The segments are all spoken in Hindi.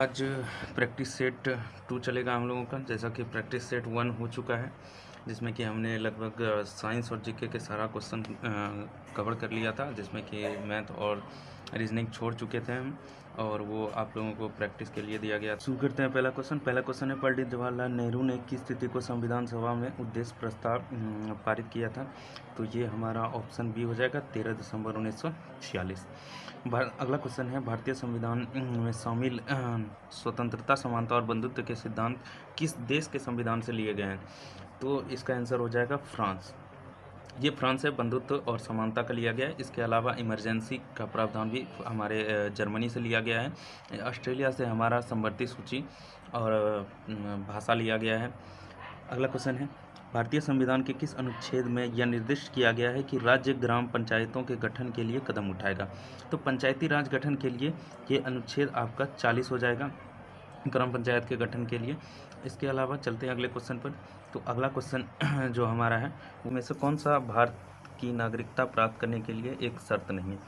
आज प्रैक्टिस सेट 2 चलेगा हम लोगों का। जैसा कि प्रैक्टिस सेट 1 हो चुका है, जिसमें कि हमने लगभग साइंस और जीके के सारा क्वेश्चन कवर कर लिया था, जिसमें कि मैथ और रीजनिंग छोड़ चुके थे हम, और वो आप लोगों को प्रैक्टिस के लिए दिया गया। शुरू करते हैं। पहला क्वेश्चन है, पंडित जवाहरलाल नेहरू ने किस तिथि को संविधान सभा में उद्देश्य प्रस्ताव पारित किया था? तो ये हमारा ऑप्शन बी हो जाएगा, 13 दिसंबर 1946। अगला क्वेश्चन है, भारतीय संविधान में शामिल स्वतंत्रता, समानता और बंधुत्व के सिद्धांत किस देश के संविधान से लिए गए हैं? तो इसका आंसर हो जाएगा फ्रांस। ये फ्रांस से बंधुत्व और समानता का लिया गया है। इसके अलावा इमरजेंसी का प्रावधान भी हमारे जर्मनी से लिया गया है। ऑस्ट्रेलिया से हमारा समवर्ती सूची और भाषा लिया गया है। अगला क्वेश्चन है, भारतीय संविधान के किस अनुच्छेद में यह निर्दिष्ट किया गया है कि राज्य ग्राम पंचायतों के गठन के लिए कदम उठाएगा? तो पंचायती राज गठन के लिए ये अनुच्छेद आपका 40 हो जाएगा, ग्राम पंचायत के गठन के लिए। इसके अलावा चलते हैं अगले क्वेश्चन पर। तो अगला क्वेश्चन जो हमारा है, उनमें से कौन सा भारत की नागरिकता प्राप्त करने के लिए एक शर्त नहीं है?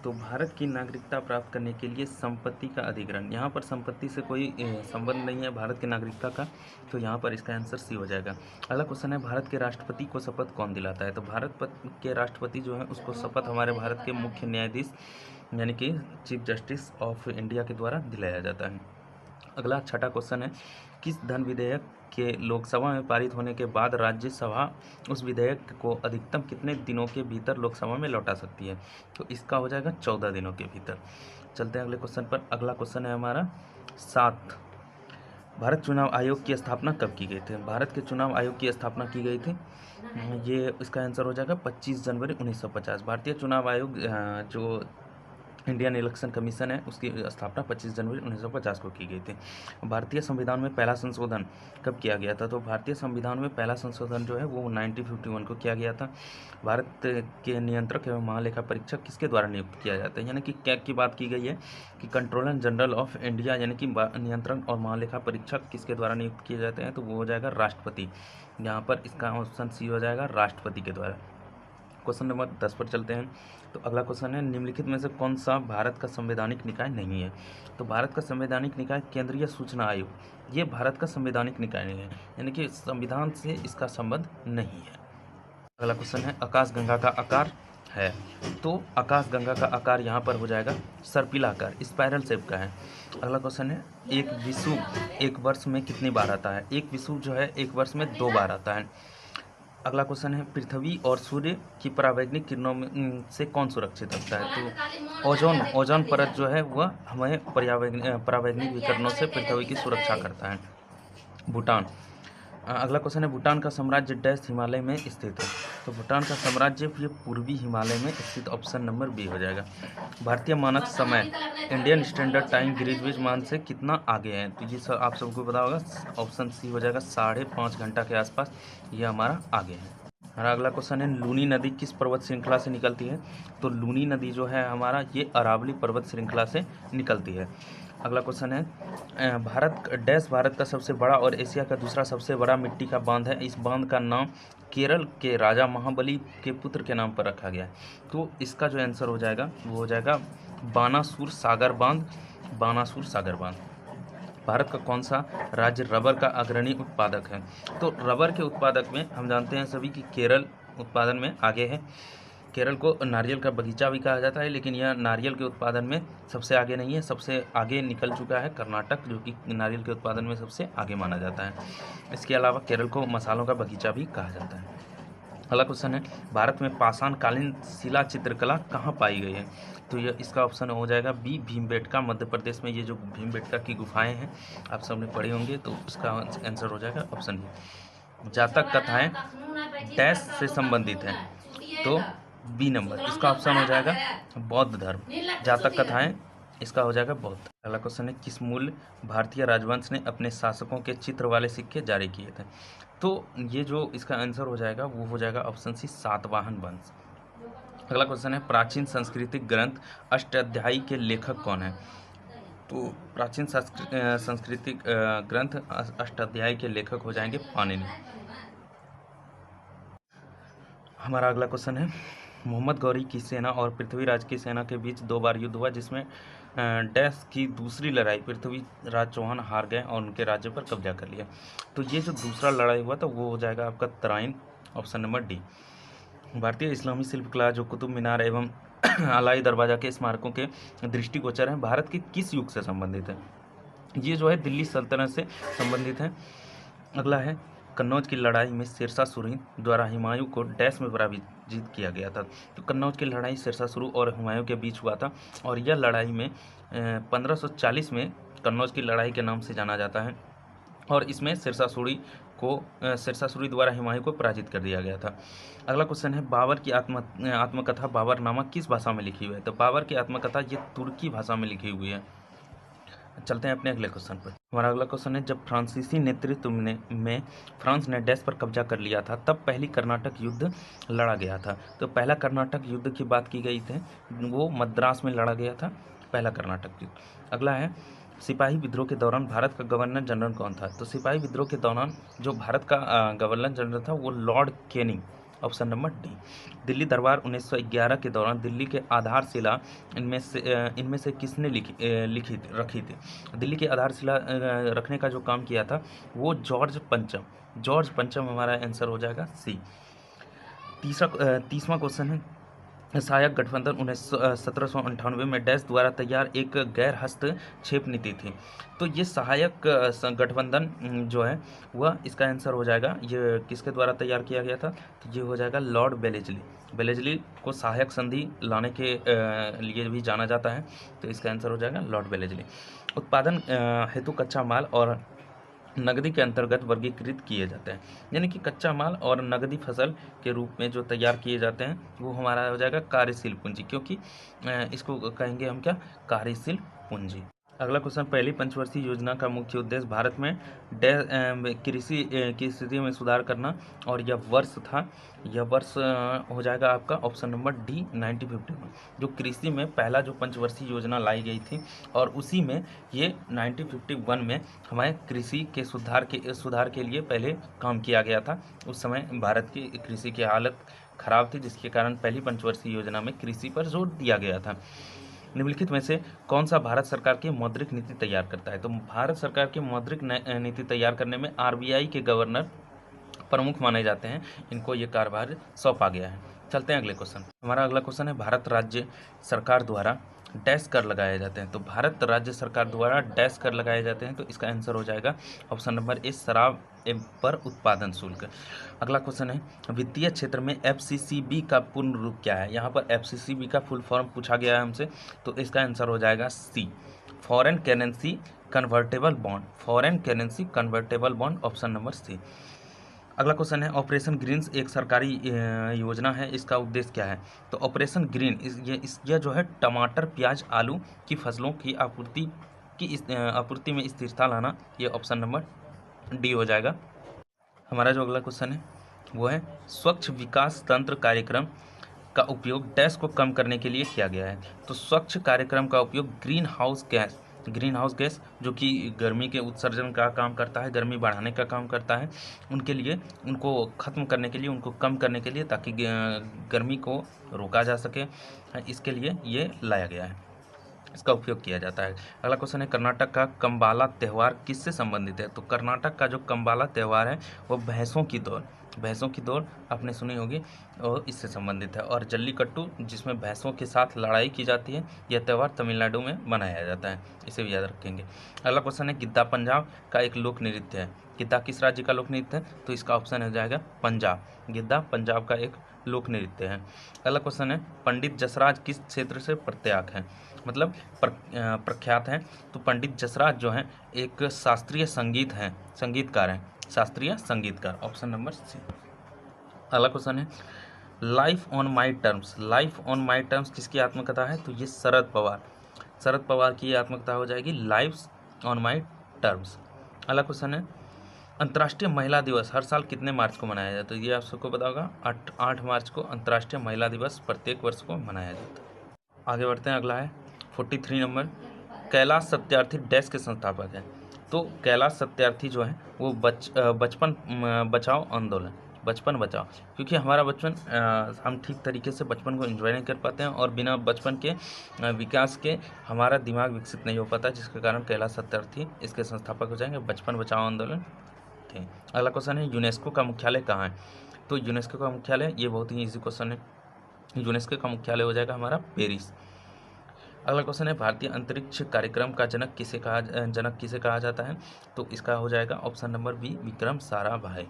तो भारत की नागरिकता प्राप्त करने के लिए संपत्ति का अधिग्रहण, यहाँ पर संपत्ति से कोई संबंध नहीं है भारत की नागरिकता का, तो यहाँ पर इसका आंसर सी हो जाएगा। अगला क्वेश्चन है, भारत के राष्ट्रपति को शपथ कौन दिलाता है? तो भारत के राष्ट्रपति जो है उसको शपथ हमारे भारत के मुख्य न्यायाधीश यानी कि चीफ जस्टिस ऑफ इंडिया के द्वारा दिलाया जाता है। अगला छठा क्वेश्चन है, किस धन विधेयक के लोकसभा में पारित होने के बाद राज्यसभा उस विधेयक को अधिकतम कितने दिनों के भीतर लोकसभा में लौटा सकती है? तो इसका हो जाएगा 14 दिनों के भीतर। चलते हैं अगले क्वेश्चन पर। अगला क्वेश्चन है हमारा 7, भारत चुनाव आयोग की स्थापना कब की गई थी? भारत के चुनाव आयोग की स्थापना की गई थी, ये इसका आंसर हो जाएगा 25 जनवरी 1950। भारतीय चुनाव आयोग जो इंडियन इलेक्शन कमीशन है, उसकी स्थापना 25 जनवरी 1950 को की गई थी। भारतीय संविधान में पहला संशोधन कब किया गया था? तो भारतीय संविधान में पहला संशोधन जो है वो 1951 को किया गया था। भारत के नियंत्रक एवं महालेखा परीक्षक किसके द्वारा नियुक्त किया जाता है? यानी कि क्या की बात की गई है कि कंट्रोलर जनरल ऑफ इंडिया यानी कि नियंत्रण और महालेखा परीक्षक किसके द्वारा नियुक्त किए जाते हैं? तो वो हो जाएगा राष्ट्रपति। यहाँ पर इसका ऑप्शन सी हो जाएगा, राष्ट्रपति के द्वारा। क्वेश्चन नंबर 10 पर चलते हैं। तो अगला क्वेश्चन है, निम्नलिखित में से कौन सा भारत का संवैधानिक निकाय नहीं है? तो भारत का संवैधानिक निकाय केंद्रीय सूचना आयोग, ये भारत का संवैधानिक निकाय नहीं है, यानी कि संविधान से इसका संबंध नहीं है। अगला क्वेश्चन है, आकाशगंगा का आकार है? तो आकाशगंगा का आकार यहाँ पर हो जाएगा सर्पिला आकार, स्पाइरल शेप का है। अगला क्वेश्चन है, एक विषुव एक वर्ष में कितनी बार आता है? एक विषुव जो है एक वर्ष में 2 बार आता है। अगला क्वेश्चन है, पृथ्वी और सूर्य की परावैंगनिक किरणों से कौन सुरक्षित रखता है? तो ओजोन परत जो है वह हमें परावैंगनिक विकिरणों से पृथ्वी की सुरक्षा करता है। भूटान। अगला क्वेश्चन है, भूटान का साम्राज्य डैश हिमालय में स्थित है? तो भूटान का साम्राज्य ये पूर्वी हिमालय में स्थित, ऑप्शन नंबर बी हो जाएगा। भारतीय मानक समय इंडियन स्टैंडर्ड टाइम ग्रीनविच मान से कितना आगे है? तो ये सब आप सबको पता होगा, ऑप्शन सी हो जाएगा, 5.5 घंटा के आसपास ये हमारा आगे है। हमारा अगला क्वेश्चन है, लूनी नदी किस पर्वत श्रृंखला से निकलती है? तो लूनी नदी जो है हमारा ये अरावली पर्वत श्रृंखला से निकलती है। अगला क्वेश्चन है, भारत का सबसे बड़ा और एशिया का दूसरा सबसे बड़ा मिट्टी का बांध है, इस बांध का नाम केरल के राजा महाबली के पुत्र के नाम पर रखा गया है। तो इसका जो आंसर हो जाएगा वो हो जाएगा बानासुर सागर बांध। बानासुर सागर बांध। भारत का कौन सा राज्य रबर का अग्रणी उत्पादक है? तो रबर के उत्पादक में हम जानते हैं सभी कि केरल उत्पादन में आगे है। केरल को नारियल का बगीचा भी कहा जाता है, लेकिन यह नारियल के उत्पादन में सबसे आगे नहीं है। सबसे आगे निकल चुका है कर्नाटक, जो कि नारियल के उत्पादन में सबसे आगे माना जाता है। इसके अलावा केरल को मसालों का बगीचा भी कहा जाता है। अगला क्वेश्चन है, भारत में पाषाणकालीन शिला चित्रकला कहाँ पाई गई है? तो यह इसका ऑप्शन हो जाएगा बी, भीमबेटका। मध्य प्रदेश में ये जो भीमबेटका की गुफाएं हैं आप सबने पढ़े होंगे, तो इसका आंसर हो जाएगा ऑप्शन बी। जातक कथाएं डैश से संबंधित हैं? तो बी नंबर, इसका ऑप्शन हो जाएगा बौद्ध धर्म। जातक कथाएं इसका हो जाएगा बौद्ध। अगला क्वेश्चन है, किस मूल भारतीय राजवंश ने अपने शासकों के चित्र वाले सिक्के जारी किए थे? तो ये जो इसका आंसर हो जाएगा वो हो जाएगा ऑप्शन सी, सातवाहन वंश। अगला क्वेश्चन है, प्राचीन सांस्कृतिक ग्रंथ अष्टाध्यायी के लेखक कौन है? तो प्राचीन सांस्कृतिक ग्रंथ अष्टाध्यायी के लेखक हो जाएंगे पाणिनि। हमारा अगला क्वेश्चन है, मोहम्मद गौरी की सेना और पृथ्वीराज की सेना के बीच 2 बार युद्ध हुआ, जिसमें डैश की दूसरी लड़ाई पृथ्वीराज चौहान हार गए और उनके राज्य पर कब्जा कर लिया। तो ये जो दूसरा लड़ाई हुआ था वो हो जाएगा आपका तराइन, ऑप्शन नंबर डी। भारतीय इस्लामी शिल्पकला जो कुतुब मीनार एवं अलाई दरवाजा के स्मारकों के दृष्टिगोचर हैं, भारत के किस युग से संबंधित है? ये जो है दिल्ली सल्तनत से संबंधित है। अगला है कन्नौज की लड़ाई में शेरशाह सूरी द्वारा हुमायूं को डैश में पराजित किया गया था। तो कन्नौज की लड़ाई शेरशाह सूरी और हुमायूं के बीच हुआ था और यह लड़ाई में 1540 में कन्नौज की लड़ाई के नाम से जाना जाता है और इसमें शेरशाह सूरी द्वारा हुमायूं को पराजित कर दिया गया था। अगला क्वेश्चन है बाबर की आत्मकथा बाबरनामा किस भाषा में लिखी हुई है? तो बाबर की आत्मकथा ये तुर्की भाषा में लिखी हुई है। चलते हैं अपने अगले क्वेश्चन पर। हमारा अगला क्वेश्चन है जब फ्रांसीसी नेतृत्व में फ्रांस ने डैश पर कब्जा कर लिया था तब पहली कर्नाटक युद्ध लड़ा गया था। तो पहला कर्नाटक युद्ध की बात की गई थी, वो मद्रास में लड़ा गया था पहला कर्नाटक युद्ध। अगला है सिपाही विद्रोह के दौरान भारत का गवर्नर जनरल कौन था? तो सिपाही विद्रोह के दौरान जो भारत का गवर्नर जनरल था वो Lord Canning, option number D. Delhi दरबार 1911 के दौरान दिल्ली के आधारशिला इनमें से किसने रखी थी? दिल्ली की आधारशिला रखने का जो काम किया था वो जॉर्ज पंचम हमारा आंसर हो जाएगा सी। 30वां क्वेश्चन है सहायक गठबंधन 1798 में डैश द्वारा तैयार एक गैर हस्तक्षेप नीति थी। तो ये सहायक गठबंधन जो है वह इसका आंसर हो जाएगा, ये किसके द्वारा तैयार किया गया था? तो ये हो जाएगा लॉर्ड बेलेजली को सहायक संधि लाने के लिए भी जाना जाता है, तो इसका आंसर हो जाएगा लॉर्ड बेलेजली। उत्पादन हेतु कच्चा माल और नकदी के अंतर्गत वर्गीकृत किए जाते हैं, यानी कि कच्चा माल और नकदी फसल के रूप में जो तैयार किए जाते हैं वो हमारा हो जाएगा कार्यशील पूंजी, क्योंकि इसको कहेंगे हम क्या? कार्यशील पूंजी। अगला क्वेश्चन पहली पंचवर्षीय योजना का मुख्य उद्देश्य भारत में कृषि की स्थिति में सुधार करना और यह वर्ष हो जाएगा आपका ऑप्शन नंबर डी 1951। जो कृषि में पहला जो पंचवर्षीय योजना लाई गई थी और उसी में ये 1951 में हमारे कृषि के सुधार के लिए पहले काम किया गया था। उस समय भारत की कृषि की हालत खराब थी, जिसके कारण पहली पंचवर्षीय योजना में कृषि पर जोर दिया गया था। निम्नलिखित में से कौन सा भारत सरकार की मौद्रिक नीति तैयार करता है? तो भारत सरकार की मौद्रिक नीति तैयार करने में आरबीआई के गवर्नर प्रमुख माने जाते हैं, इनको ये कार्यभार सौंपा गया है। चलते हैं अगले क्वेश्चन। हमारा अगला क्वेश्चन है भारत राज्य सरकार द्वारा डैश कर लगाए जाते हैं। तो भारत राज्य सरकार द्वारा डैश कर लगाए जाते हैं, तो इसका आंसर हो जाएगा ऑप्शन नंबर ए शराब पर उत्पादन शुल्क। अगला क्वेश्चन है वित्तीय क्षेत्र में एफसीसीबी का पूर्ण रूप क्या है? यहाँ पर एफसीसीबी का फुल फॉर्म पूछा गया है हमसे, तो इसका आंसर हो जाएगा C foreign currency convertible bond, option number C. अगला क्वेश्चन है ऑपरेशन ग्रीन्स एक सरकारी योजना है, इसका उद्देश्य क्या है? तो ऑपरेशन ग्रीन यह जो है टमाटर, प्याज, आलू की फसलों की आपूर्ति में स्थिरता लाना, ये ऑप्शन नंबर डी हो जाएगा। हमारा जो अगला क्वेश्चन है वो है स्वच्छ विकास तंत्र कार्यक्रम का उपयोग डैश को कम करने के लिए किया गया है। तो स्वच्छ कार्यक्रम का उपयोग ग्रीन हाउस गैस जो कि गर्मी के उत्सर्जन का काम करता है, गर्मी बढ़ाने का काम करता है, उनके लिए उनको ख़त्म करने के लिए, उनको कम करने के लिए, ताकि गर्मी को रोका जा सके, इसके लिए ये लाया गया है, इसका उपयोग किया जाता है। अगला क्वेश्चन है कर्नाटक का कंबाला त्यौहार किससे संबंधित है? तो कर्नाटक का जो कंबाला त्यौहार है वो भैंसों की दौड़ आपने सुनी होगी और इससे संबंधित है। और जल्लीकट्टू जिसमें भैंसों के साथ लड़ाई की जाती है, यह त्यौहार तमिलनाडु में मनाया जाता है, इसे भी याद रखेंगे। अगला क्वेश्चन है गिद्दा पंजाब का एक लोक नृत्य है। गिद्दा किस राज्य का लोक नृत्य है? तो इसका ऑप्शन हो जाएगा पंजाब। गिद्दा पंजाब का एक लोक नृत्य है। अगला क्वेश्चन है पंडित जसराज किस क्षेत्र से प्रत्याक हैं, मतलब प्रख्यात हैं? तो पंडित जसराज जो हैं एक शास्त्रीय संगीतकार हैं, शास्त्रीय संगीतकार, ऑप्शन नंबर सी। अगला क्वेश्चन है लाइफ ऑन माई टर्म्स किसकी आत्मकथा है? तो ये शरद पवार की आत्मकथा हो जाएगी लाइफ ऑन माई टर्म्स। अगला क्वेश्चन है अंतर्राष्ट्रीय महिला दिवस हर साल कितने मार्च को मनाया जाता है? तो ये आप सबको पता होगा 8 मार्च को अंतर्राष्ट्रीय महिला दिवस प्रत्येक वर्ष को मनाया जाता है। आगे बढ़ते हैं। अगला है 43 नंबर कैलाश सत्यार्थी डैश के संस्थापक हैं। तो कैलाश सत्यार्थी जो है वो बचपन बचपन बचाओ, क्योंकि हमारा बचपन हम ठीक तरीके से बचपन को एंजॉय नहीं कर पाते हैं और बिना बचपन के विकास के हमारा दिमाग विकसित नहीं हो पाता, जिसके कारण कैलाश सत्यार्थी इसके संस्थापक हो जाएंगे। बचपन बचाओ आंदोलन थे। अगला क्वेश्चन है यूनेस्को का मुख्यालय कहाँ है? तो यूनेस्को का मुख्यालय, ये बहुत ही ईजी क्वेश्चन है, यूनेस्को का मुख्यालय हो जाएगा हमारा पेरिस। अगला क्वेश्चन है भारतीय अंतरिक्ष कार्यक्रम का जनक किसे कहा जाता है? तो इसका हो जाएगा option number B, Vikram Sarabhai.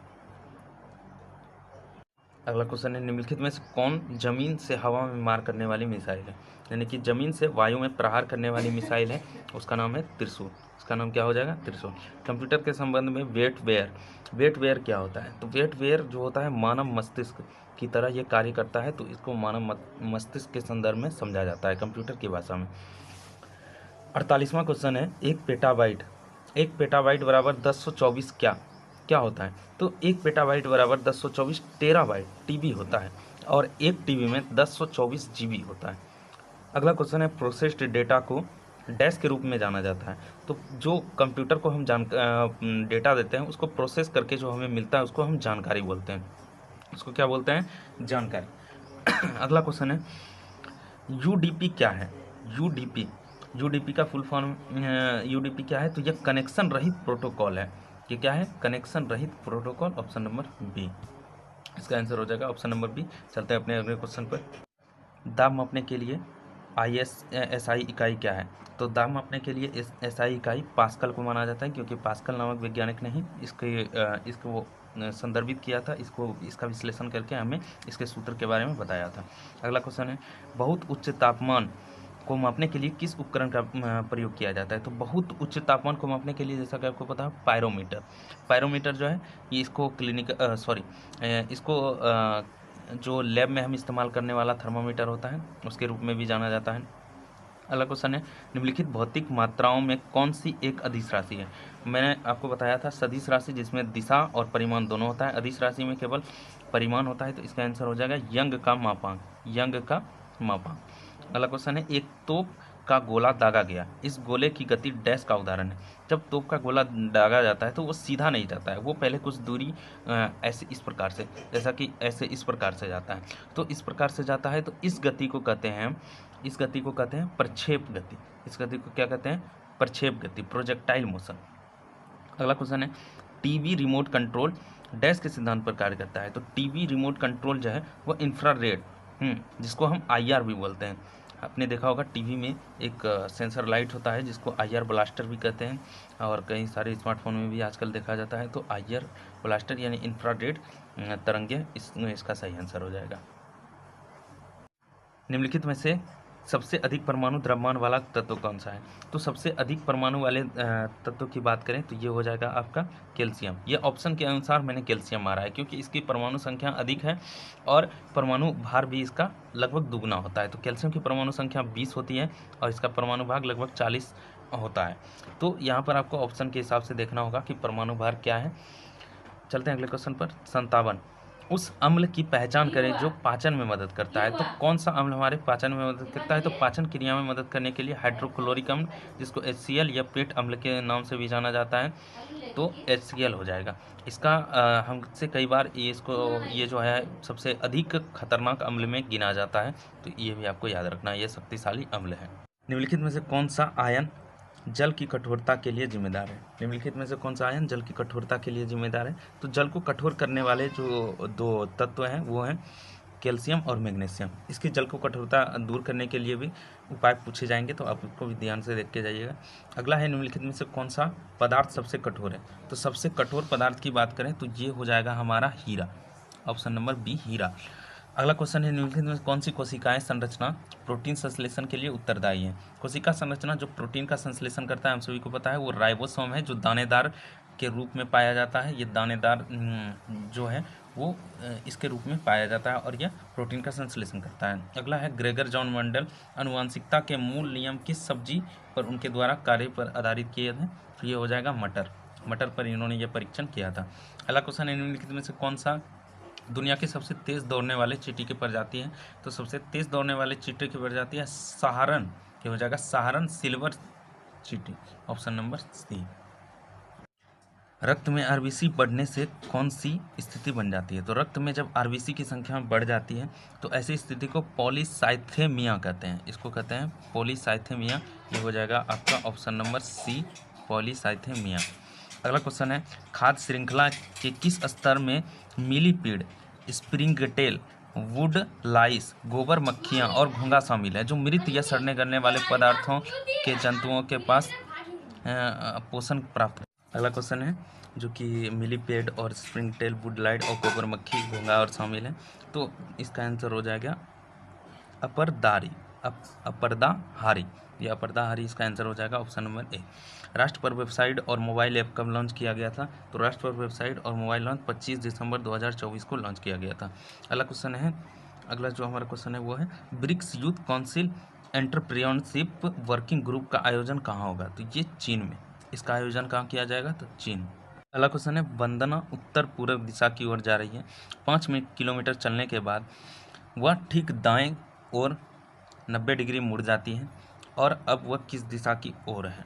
अगला क्वेश्चन है निम्नलिखित में से कौन जमीन से हवा में मार करने वाली मिसाइल है? यानी कि जमीन से वायु में प्रहार करने वाली मिसाइल है, उसका नाम है त्रिशूल। इसका नाम क्या हो जाएगा? त्रिशूल। कंप्यूटर के संबंध में वेटवेयर क्या होता है? तो वेटवेयर जो होता है मानव मस्तिष्क की तरह ये कार्य करता है, तो इसको मानव मस्तिष्क के संदर्भ में समझा जाता है कंप्यूटर की भाषा में। 48वां क्वेश्चन है एक पेटाबाइट बराबर 1024 क्या होता है? तो एक पेटाबाइट बराबर 1024 टेराबाइट टीबी होता है, और एक टीबी में 1024 जीबी होता है। अगला क्वेश्चन है प्रोसेस्ड डेटा को डैश के रूप में जाना जाता है। तो जो कंप्यूटर को हम डेटा देते हैं उसको प्रोसेस करके जो हमें मिलता है उसको हम जानकारी बोलते हैं। उसको क्या बोलते हैं? जानकारी। अगला क्वेश्चन है यूडीपी क्या है? यूडीपी का फुल फॉर्म यूडीपी क्या है? तो यह कनेक्शन रहित प्रोटोकॉल है। ये क्या है? कनेक्शन रहित प्रोटोकॉल, ऑप्शन नंबर बी। इसका आंसर हो जाएगा ऑप्शन नंबर बी। चलते हैं अपने अगले क्वेश्चन पर। दाब मापने के लिए एसआई इकाई क्या है? तो दाब मापने के लिए एसआई इकाई पास्कल को माना जाता है, क्योंकि पास्कल नामक वैज्ञानिक ने ही इसको संदर्भित किया था, इसका विश्लेषण करके हमें इसके सूत्र के बारे में बताया था। अगला क्वेश्चन है बहुत उच्च तापमान को मापने के लिए किस उपकरण का प्रयोग किया जाता है? तो बहुत उच्च तापमान को मापने के लिए जैसा कि आपको पता है पायरोमीटर जो है ये इसको जो लैब में हम इस्तेमाल करने वाला थर्मामीटर होता है उसके रूप में भी जाना जाता है। अगला क्वेश्चन है निम्नलिखित भौतिक मात्राओं में कौन सी एक अदिश राशि है? मैंने आपको बताया था सदिश राशि जिसमें दिशा और परिमाण दोनों होता है, अदिश राशि में केवल परिमाण होता है, तो इसका आंसर हो जाएगा यंग का मापांक। अगला क्वेश्चन है एक तोप का गोला दागा गया, इस गोले की गति डैश का उदाहरण है? जब तोप का गोला दागा जाता है तो वो सीधा नहीं जाता है, वो पहले कुछ दूरी ऐसे इस प्रकार से, जैसा कि ऐसे इस प्रकार से जाता है, तो इस प्रकार से जाता है, तो इस गति को कहते हैं प्रक्षेप गति। इस गति को क्या कहते हैं? प्रक्षेप गति, प्रोजेक्टाइल मोशन। अगला क्वेश्चन है टीवी रिमोट कंट्रोल डैश के सिद्धांत पर कार्य करता है? तो टीवी रिमोट कंट्रोल जो है वो इंफ्रारेड जिसको हम आईआर भी बोलते हैं। आपने देखा होगा टीवी में एक सेंसर लाइट होता है जिसको आईआर ब्लास्टर भी कहते हैं, और कई सारे स्मार्टफोन में भी आजकल देखा जाता है। तो आईआर ब्लास्टर यानी इंफ्रारेड तरंगे इसका सही आंसर हो जाएगा। निम्नलिखित में से सबसे अधिक परमाणु द्रव्यमान वाला तत्व कौन सा है? तो सबसे अधिक परमाणु वाले तत्व की बात करें तो ये हो जाएगा आपका कैल्शियम। ये ऑप्शन के अनुसार मैंने कैल्शियम मारा है क्योंकि इसकी परमाणु संख्या अधिक है और परमाणु भार भी इसका लगभग दुगना होता है। तो कैल्शियम की परमाणु संख्या 20 होती है और इसका परमाणु भाग लगभग 40 होता है। तो यहाँ पर आपको ऑप्शन के हिसाब से देखना होगा कि परमाणु भार क्या है। चलते हैं अगले क्वेश्चन पर। 57 उस अम्ल की पहचान करें जो पाचन में मदद करता है। तो कौन सा अम्ल हमारे पाचन में मदद करता है? तो पाचन क्रिया में मदद करने के लिए हाइड्रोक्लोरिक अम्ल, जिसको HCl या पेट अम्ल के नाम से भी जाना जाता है, तो HCl हो जाएगा इसका। हमसे कई बार ये जो है सबसे अधिक खतरनाक अम्ल में गिना जाता है, तो ये भी आपको याद रखना है, ये शक्तिशाली अम्ल है। निम्नलिखित में से कौन सा आयन जल की कठोरता के लिए जिम्मेदार है? निम्नलिखित में से कौन सा आयन जल की कठोरता के लिए जिम्मेदार है? तो जल को कठोर करने वाले जो दो तत्व हैं वो हैं कैल्शियम और मैग्नीशियम। इसकी जल को कठोरता दूर करने के लिए भी उपाय पूछे जाएंगे, तो आप उसको भी ध्यान से देख के जाइएगा। अगला है निम्नलिखित में से कौन सा पदार्थ सबसे कठोर है? तो सबसे कठोर पदार्थ की बात करें तो ये हो जाएगा हमारा हीरा, ऑप्शन नंबर बी हीरा। अगला क्वेश्चन है निम्नलिखित में कौन सी कोशिकाएं संरचना प्रोटीन संश्लेषण के लिए उत्तरदायी है? कोशिका संरचना जो प्रोटीन का संश्लेषण करता है हम सभी को पता है वो राइबोसोम है, जो दानेदार के रूप में पाया जाता है। ये दानेदार जो है वो इसके रूप में पाया जाता है और यह प्रोटीन का संश्लेषण करता है। अगला है ग्रेगर जॉन मेंडल आनुवंशिकता के मूल नियम किस सब्जी पर उनके द्वारा कार्य पर आधारित किए थे? तो ये हो जाएगा मटर पर इन्होंने यह परीक्षण किया था। अगला क्वेश्चन है निम्नलिखित में से कौन सा दुनिया की सबसे तेज़ दौड़ने वाले चींटी की प्रजाति है? तो सबसे तेज़ दौड़ने वाले चींटी की प्रजाति है सहारन, क्या हो जाएगा? सहारन सिल्वर चींटी, ऑप्शन नंबर सी। रक्त में आरबीसी बढ़ने से कौन सी स्थिति बन जाती है? तो रक्त में जब आरबीसी की संख्या बढ़ जाती है तो ऐसी स्थिति को पॉलीसाइथेमिया कहते हैं। इसको कहते हैं पॉलीसाइथेमिया। ये हो जाएगा आपका ऑप्शन नंबर सी, पॉलीसाइथेमिया। अगला क्वेश्चन है, खाद्य श्रृंखला के किस स्तर में मिलीपीड, स्प्रिंगटेल, वुड लाइस, गोबर मक्खियाँ और घोंघा शामिल है, जो मृत या सड़ने गलने वाले पदार्थों के जंतुओं के पास पोषण प्राप्त। अगला क्वेश्चन है जो कि मिलीपेड और स्प्रिंगटेल, वुडलाइट और गोबर मक्खी, घोंघा और शामिल है। तो इसका आंसर हो जाएगा अपरदारी, अपरदाहारी। ये अपरदाहारी इसका आंसर हो जाएगा ऑप्शन नंबर ए। राष्ट्रपर्व वेबसाइट और मोबाइल ऐप कब लॉन्च किया गया था? तो राष्ट्रपर्व वेबसाइट और मोबाइल लॉन्च 25 दिसंबर 2024 को लॉन्च किया गया था। अगला क्वेश्चन है, अगला जो हमारा क्वेश्चन है वो है, BRICS youth council entrepreneurship working group का आयोजन कहाँ होगा? तो ये चीन में। इसका आयोजन कहाँ किया जाएगा? तो चीन। अगला क्वेश्चन है, वंदना उत्तर पूर्व दिशा की ओर जा रही है। 5 किलोमीटर चलने के बाद वह ठीक दाएं ओर 90 डिग्री मुड़ जाती है और अब वह किस दिशा की ओर है?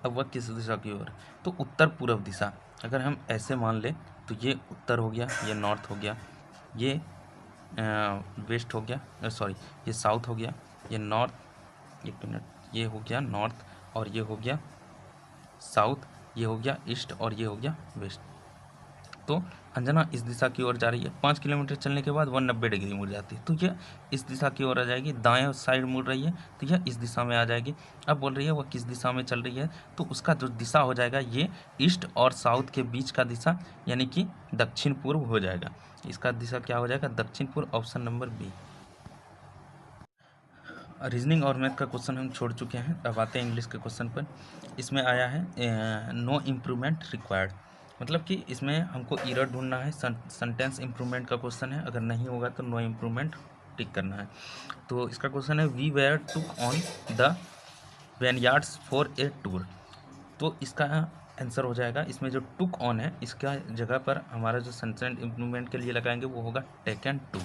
अब वह किस दिशा की ओर है? तो उत्तर पूर्व दिशा। अगर हम ऐसे मान ले तो ये उत्तर हो गया, ये नॉर्थ हो गया, ये वेस्ट हो गया, सॉरी ये साउथ हो गया, ये नॉर्थ, एक मिनट, ये हो गया नॉर्थ और ये हो गया साउथ, ये हो गया ईस्ट और ये हो गया वेस्ट। तो अंजना इस दिशा की ओर जा रही है। 5 किलोमीटर चलने के बाद 190 डिग्री मुड़ जाती है, तो यह इस दिशा की ओर आ जाएगी। दाएं साइड मुड़ रही है तो यह इस दिशा में आ जाएगी। अब बोल रही है वह किस दिशा में चल रही है, तो उसका जो दिशा हो जाएगा ये ईस्ट और साउथ के बीच का दिशा, यानी कि दक्षिण पूर्व हो जाएगा। इसका दिशा क्या हो जाएगा? दक्षिण पूर्व, ऑप्शन नंबर बी। रीजनिंग और मैथ का क्वेश्चन हम छोड़ चुके हैं, अब आते हैं इंग्लिश के क्वेश्चन पर। इसमें आया है नो इम्प्रूवमेंट रिक्वायर्ड, मतलब कि इसमें हमको एरर ढूंढना है। सेंटेंस इम्प्रूवमेंट का क्वेश्चन है, अगर नहीं होगा तो नो इम्प्रूवमेंट टिक करना है। तो इसका क्वेश्चन है, we were took on the vineyards for a tour. तो इसका आंसर हो जाएगा, इसमें जो टुक ऑन है इसका जगह पर हमारा जो सेंटेंस इम्प्रूवमेंट के लिए लगाएंगे वो होगा टेकन टू।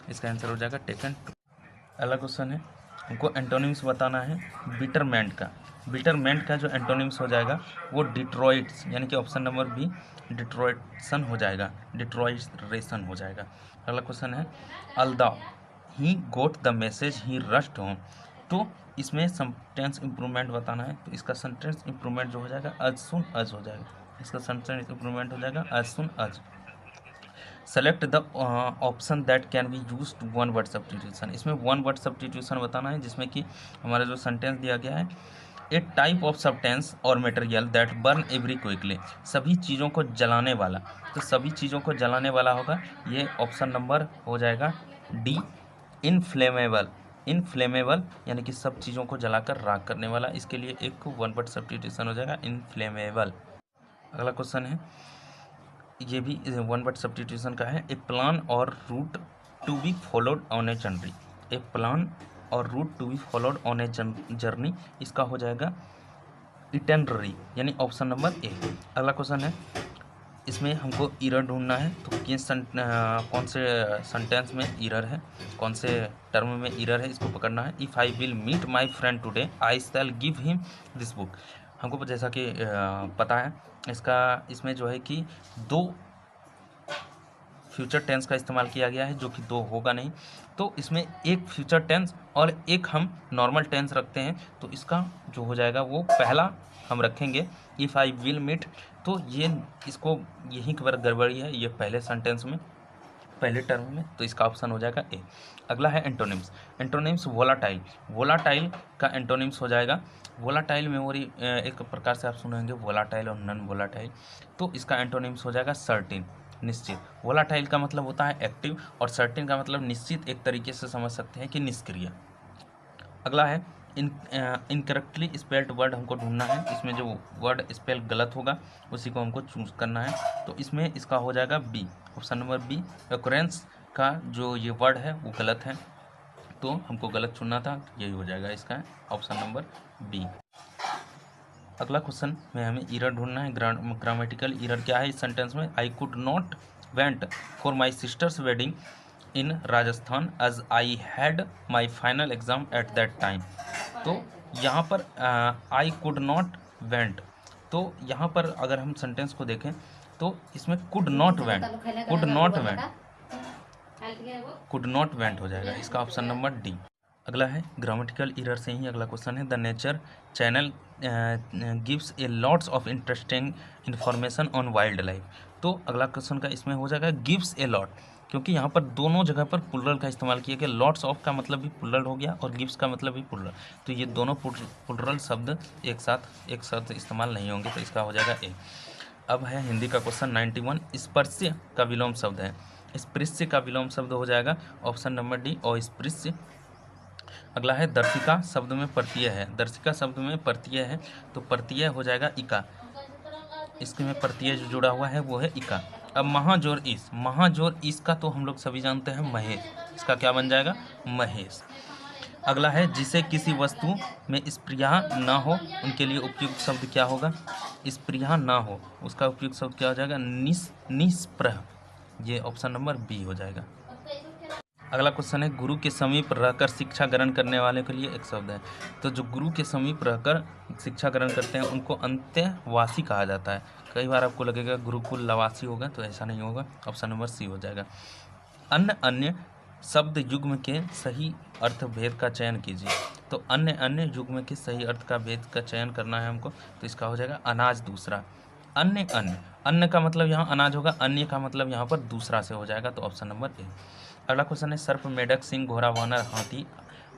इसका आंसर हो जाएगा टेकन टू। अगला क्वेश्चन है, हमको एंटोनिम्स बताना है बिटरमेंट का। बिटरमेंट का जो एंटोनिम्स हो जाएगा वो डिट्रॉइट्स, यानी कि ऑप्शन नंबर बी डिट्रॉइट्सन हो जाएगा, डिट्रॉइट्रेशन हो जाएगा। अगला क्वेश्चन है, although he got the message he rushed home. तो इसमें सेंटेंस इम्प्रूवमेंट बताना है, तो इसका सेंटेंस इम्प्रूवमेंट जो हो जाएगा अज सुन अज हो जाएगा। इसका सेंटेंस इम्प्रूवमेंट हो जाएगा as soon as. Select the option that can be use one word substitution. इसमें वन वर्ड सब्स्टिट्यूशन बताना है, जिसमें कि हमारा जो सेंटेंस दिया गया है, ए टाइप ऑफ सब्सटेंस और material that burn every quickly. सभी चीज़ों को जलाने वाला, तो सभी चीज़ों को जलाने वाला होगा, ये ऑप्शन नंबर हो जाएगा डी, इनफ्लेमेबल। इनफ्लेमेबल यानी कि सब चीज़ों को जलाकर राख करने वाला, इसके लिए एक वन वर्ड सब्स्टिट्यूशन हो जाएगा इनफ्लेमेबल। अगला क्वेश्चन है, ये भी वन वर्ड सब्स्टिट्यूशन का है, a plan or route to be followed on a journey. A plan or route to be followed on a journey, इसका हो जाएगा इटेनरी, यानी ऑप्शन नंबर ए। अगला क्वेश्चन है, इसमें हमको एरर ढूंढना है, तो किस कौन से सेंटेंस में एरर है, कौन से टर्म में एरर है, इसको पकड़ना है। If I will meet my friend today I shall give him this book. हमको जैसा कि पता है, इसमें जो है कि दो फ्यूचर टेंस का इस्तेमाल किया गया है, जो कि दो होगा नहीं, तो इसमें एक फ्यूचर टेंस और एक हम नॉर्मल टेंस रखते हैं, तो इसका जो हो जाएगा वो पहला हम रखेंगे इफ़ आई विल मीट, तो ये इसको यहीं की गड़बड़ी है, ये पहले सेंटेंस में पहले टर्म में, तो इसका ऑप्शन हो जाएगा ए। अगला है एंटोनिम्स। एंटोनिम्स वोलाटाइल, वोलाटाइल का एंटोनिम्स हो जाएगा, वोलाटाइल मेमोरी एक प्रकार से आप सुनेंगे वोलाटाइल और नॉन वोलाटाइल, तो इसका एंटोनिम्स हो जाएगा सर्टिन, निश्चित। वोलाटाइल का मतलब होता है एक्टिव और सर्टिन का मतलब निश्चित, एक तरीके से समझ सकते हैं कि निष्क्रिय। अगला है इनकरेक्टली स्पेल्ड वर्ड हमको ढूंढना है, इसमें जो वर्ड स्पेल गलत होगा उसी को हमको चूज करना है, तो इसमें इसका हो जाएगा B, option number B. Occurrence का जो ये वर्ड है वो गलत है, तो हमको गलत चुनना था, यही हो जाएगा इसका ऑप्शन नंबर बी। अगला क्वेश्चन में हमें एरर ढूंढना है, ग्रामेटिकल एरर क्या है इस सेंटेंस में। I could not went for my sister's wedding in Rajasthan as I had my final exam at that time. तो यहाँ पर आई कुड नॉट वेंट, तो यहाँ पर अगर हम सेंटेंस को देखें तो इसमें could not went, could not went, could not went हो जाएगा, इसका ऑप्शन नंबर डी। अगला है ग्रामेटिकल एरर से ही अगला क्वेश्चन है, the nature channel gives A lots of interesting information on wild life. तो अगला क्वेश्चन का इसमें हो जाएगा गिव्स ए लॉट, क्योंकि यहाँ पर दोनों जगह पर प्लुरल का इस्तेमाल किया गया, लॉट्स ऑफ का मतलब भी प्लुरल हो गया और गिव्स का मतलब भी प्लुरल, तो ये दोनों प्लुरल शब्द एक साथ इस्तेमाल नहीं होंगे, तो इसका हो जाएगा ए। अब है हिंदी का क्वेश्चन 91, स्पर्श्य का विलोम शब्द है, स्पृश्य का विलोम शब्द हो जाएगा ऑप्शन नंबर डी अस्पृश्य। अगला है दर्शिका शब्द में प्रत्यय है, दर्शिका शब्द में प्रत्यय है तो प्रत्यय हो जाएगा इका, इसके में प्रत्यय जो जुड़ा हुआ है वो है इका। अब महाजोर इस का तो हम लोग सभी जानते हैं महेश, इसका क्या बन जाएगा महेश। अगला है जिसे किसी वस्तु में स्पृहा ना हो उनके लिए उपयुक्त शब्द क्या होगा, स्पृहा ना हो उसका उपयुक्त शब्द क्या हो जाएगा निस्पृह, ये ऑप्शन नंबर बी हो जाएगा। अगला क्वेश्चन है गुरु के समीप रहकर शिक्षा ग्रहण करने वाले के लिए एक शब्द है, तो जो गुरु के समीप रहकर शिक्षा ग्रहण करते हैं उनको अंत्यवासी कहा जाता है। कई बार आपको लगेगा गुरुकुल लवासी होगा, तो ऐसा नहीं होगा, ऑप्शन नंबर सी हो जाएगा। अन्य शब्द युग्म के सही अर्थ भेद का चयन कीजिए, तो अन्य युग्म के सही अर्थ का भेद का चयन करना है हमको, तो इसका हो जाएगा अनाज दूसरा। अन्य का मतलब यहाँ अनाज होगा, अन्य का मतलब यहाँ पर दूसरा से हो जाएगा, तो ऑप्शन नंबर ए। अगला क्वेश्चन है सर्प, मेढक, सिंह, घोड़ा, वानर, हाथी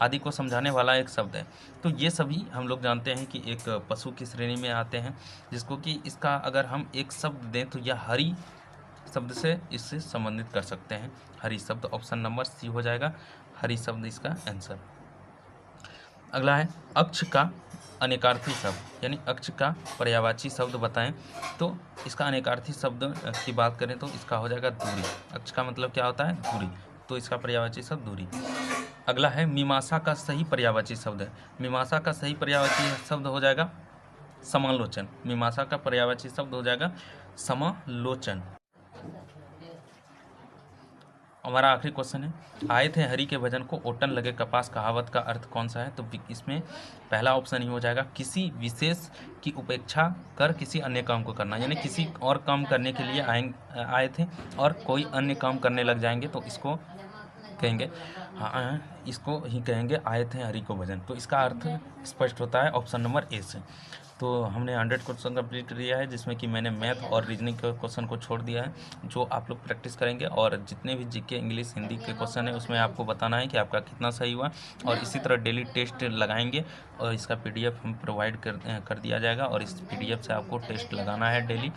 आदि को समझाने वाला एक शब्द है, तो ये सभी हम लोग जानते हैं कि एक पशु की श्रेणी में आते हैं, जिसको कि इसका अगर हम एक शब्द दें तो यह हरी शब्द से इससे संबंधित कर सकते हैं, हरी शब्द ऑप्शन नंबर सी हो जाएगा, हरी शब्द इसका आंसर। अगला है अक्ष का अनेकार्थी शब्द, यानी अक्ष का पर्यायवाची शब्द बताएं, तो इसका अनेकार्थी शब्द की बात करें तो इसका हो जाएगा दूरी, अक्ष का मतलब क्या होता है दूरी, तो इसका पर्यायवाची शब्द दूरी। अगला है मीमांसा का सही पर्यायवाची शब्द है, मीमांसा का सही पर्यायवाची शब्द हो जाएगा समालोचन, मीमांसा का पर्यायवाची शब्द हो जाएगा समालोचन। हमारा आखिरी क्वेश्चन है आए थे हरि के भजन को ओटन लगे कपास कहावत का अर्थ कौन सा है, तो इसमें पहला ऑप्शन ही हो जाएगा किसी विशेष की उपेक्षा कर किसी अन्य काम को करना, यानी किसी और काम करने के लिए आए थे और कोई अन्य काम करने लग जाएंगे तो इसको कहेंगे, हाँ इसको ही कहेंगे आए थे हरि को भजन, तो इसका अर्थ स्पष्ट होता है ऑप्शन नंबर ए से। तो हमने 100 क्वेश्चन कंप्लीट किया है, जिसमें कि मैंने मैथ और रीजनिंग के क्वेश्चन को छोड़ दिया है, जो आप लोग प्रैक्टिस करेंगे, और जितने भी जीके इंग्लिश हिंदी के क्वेश्चन है उसमें आपको बताना है कि आपका कितना सही हुआ, और इसी तरह डेली टेस्ट लगाएंगे और इसका पीडीएफ हम प्रोवाइड कर दिया जाएगा, और इस पीडीएफ से आपको टेस्ट लगाना है डेली,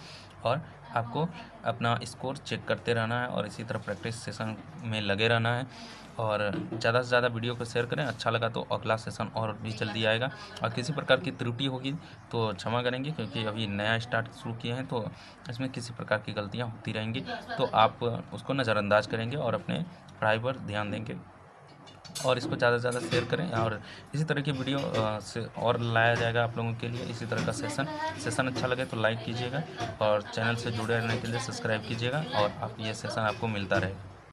और आपको अपना स्कोर चेक करते रहना है, और इसी तरह प्रैक्टिस सेशन में लगे रहना है, और ज़्यादा से ज़्यादा वीडियो को शेयर करें। अच्छा लगा तो अगला सेशन और भी जल्दी आएगा, और किसी प्रकार की त्रुटि होगी तो क्षमा करेंगे, क्योंकि अभी नया स्टार्ट शुरू किए हैं तो इसमें किसी प्रकार की गलतियां होती रहेंगी, तो आप उसको नज़रअंदाज करेंगे और अपने पढ़ाई पर ध्यान देंगे, और इसको ज़्यादा से ज़्यादा शेयर करें, और इसी तरह की वीडियो से और लाया जाएगा आप लोगों के लिए इसी तरह का सेशन अच्छा लगे तो लाइक कीजिएगा, और चैनल से जुड़े रहने के लिए सब्सक्राइब कीजिएगा, और आप ये सेशन आपको मिलता रहेगा।